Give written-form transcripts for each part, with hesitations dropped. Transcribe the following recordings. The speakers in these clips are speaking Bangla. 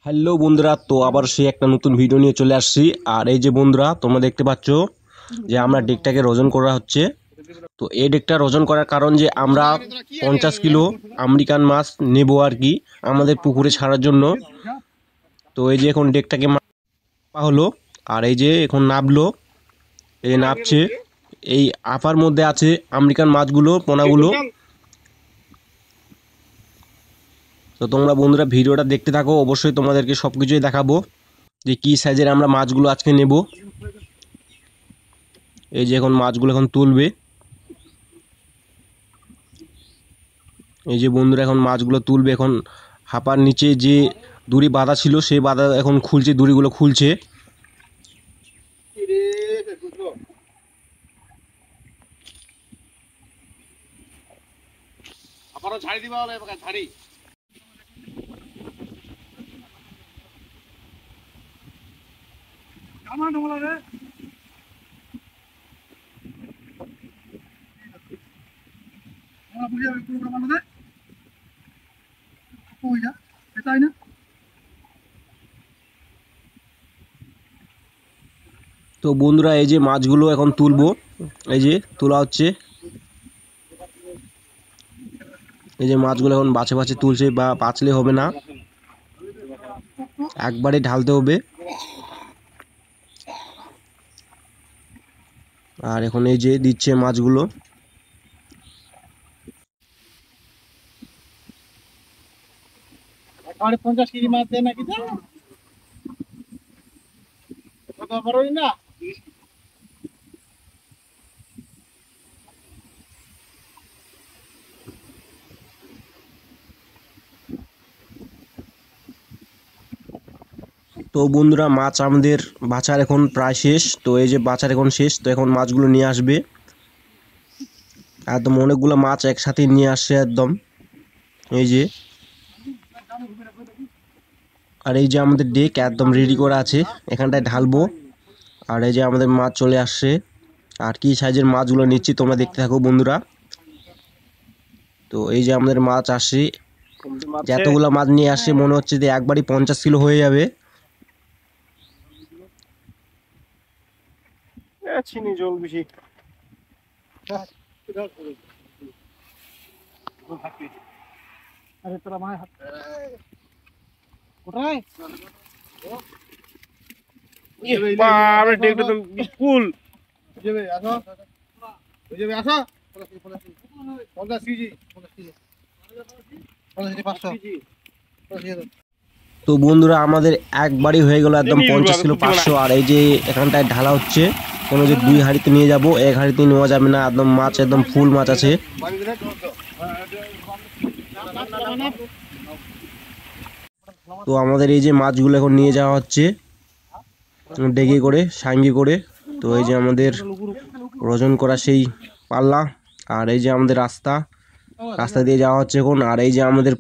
হ্যালো বন্ধুরা, তো আবার সেই একটা নতুন ভিডিও নিয়ে চলে আসছি। আর এই যে বন্ধুরা, তোমরা দেখতে পাচ্ছ যে আমরা ডেকটাকে ওজন করা হচ্ছে। তো এই ডেকটা ওজন করার কারণ যে আমরা 50 কিলো আমেরিকান মাছ নেব আর কি, আমাদের পুকুরে ছাড়ার জন্য। তো এই যে এখন ডেকটাকে মাপা হলো, আর এই যে এখন নাবলো, এই নাবছে। এই আপার মধ্যে আছে আমেরিকান মাছগুলো, পোনাগুলো। তো তোমরা বন্ধুরা ভিডিওটা দেখতে থাকো, অবশ্যই তোমাদেরকে সব কিছুই দেখাবো যে কী সাইজের আমরা মাছগুলো আজকে নেব। এই যে এখন মাছগুলো এখন তুলবে। এই যে বন্ধুরা এখন মাছগুলো তুলবে। এখন হাঁপার নিচে যে দড়ি বাঁধা ছিল সেই বাঁধা এখন খুলছে, দড়িগুলো খুলছে। তো বন্ধুরা এই যে মাছগুলো এখন তুলবো, এই যে তোলা হচ্ছে। এই যে মাছগুলো এখন বাছে বাছে তুলছে, বা বাছলে হবে না, একবারে ঢালতে হবে। আর এখন এই যে দিচ্ছে মাছগুলো। আর 50 কেজি মাছ দেয় নাকি তো কত বড়ই না। তো বন্ধুরা মাছ আমাদের বাছার এখন প্রায় শেষ। তো এই যে বাছার এখন শেষ, তো এখন মাছগুলো নিয়ে আসবে। একদম অনেকগুলো মাছ একসাথে নিয়ে আসছে একদম। এই যে, আর এই যে আমাদের ডেক একদম রেডি করা আছে, এখানটায় ঢালবো। আর এই যে আমাদের মাছ চলে আসছে। আর কি সাইজের মাছগুলো নিচ্ছি তোমরা দেখতে থাকো বন্ধুরা। তো এই যে আমাদের মাছ আসছে, যতগুলো মাছ নিয়ে আসছে মনে হচ্ছে যে একবারই 50 কিলো হয়ে যাবে। চিনি জল বেশি আরে তোরা মায় হাত কোথায় বাবা ডেকটা তো ফুল যাবে আসো যাবে আসো 50 কেজি 50 কেজি 500 তো বন্ধুরা আমাদের একবারই হয়ে গেল একদম 50 কিলো 500। আর এই যে এখানটায় ঢালা হচ্ছে, কোনো যে 2 হাঁড়িতে নিয়ে যাব, 1 হাঁড়িতে নেওয়া যাবে না। একদম মাছ একদম ফুল মাছ আছে। তো আমাদের এই যে মাছগুলো এখন নিয়ে যাওয়া হচ্ছে ডেকে করে, সাঙ্গি করে। তো এই যে আমাদের ওজন করা সেই পাল্লা, আর এই যে আমাদের রাস্তা দিয়ে যাওয়া হচ্ছে এখন। আর এই যে আমাদের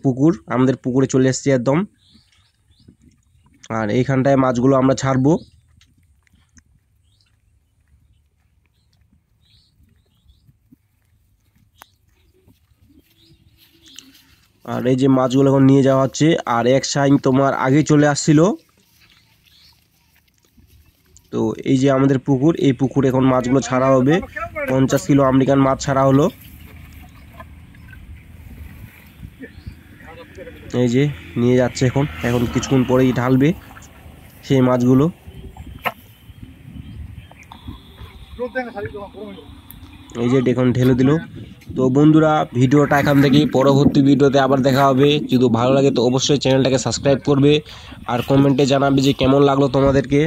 পুকুরে চলে এসেছি একদম। আর এইখানটায় মাছগুলো আমরা ছাড়বো। আর এই যে মাছগুলো এখন নিয়ে যাওয়া হচ্ছে। আর এক সাইন তোমার আগেই চলে আসছিল। তো এই যে আমাদের পুকুর, এই পুকুরে এখন মাছগুলো ছাড়া হবে। 50 কিলো আমেরিকান মাছ ছাড়া হলো। এই যে নিয়ে যাচ্ছে এখন কিছুক্ষণ পরেই ঢালবে সেই মাছগুলো। এই যে এখন ঢেলে দিল। তো বন্ধুরা ভিডিওটা এখান থেকেই, পরবর্তী ভিডিওতে আবার দেখা হবে। যদি ভালো লাগে তো অবশ্যই চ্যানেলটাকে সাবস্ক্রাইব করবে, আর কমেন্টে জানাবে যে কেমন লাগলো তোমাদেরকে।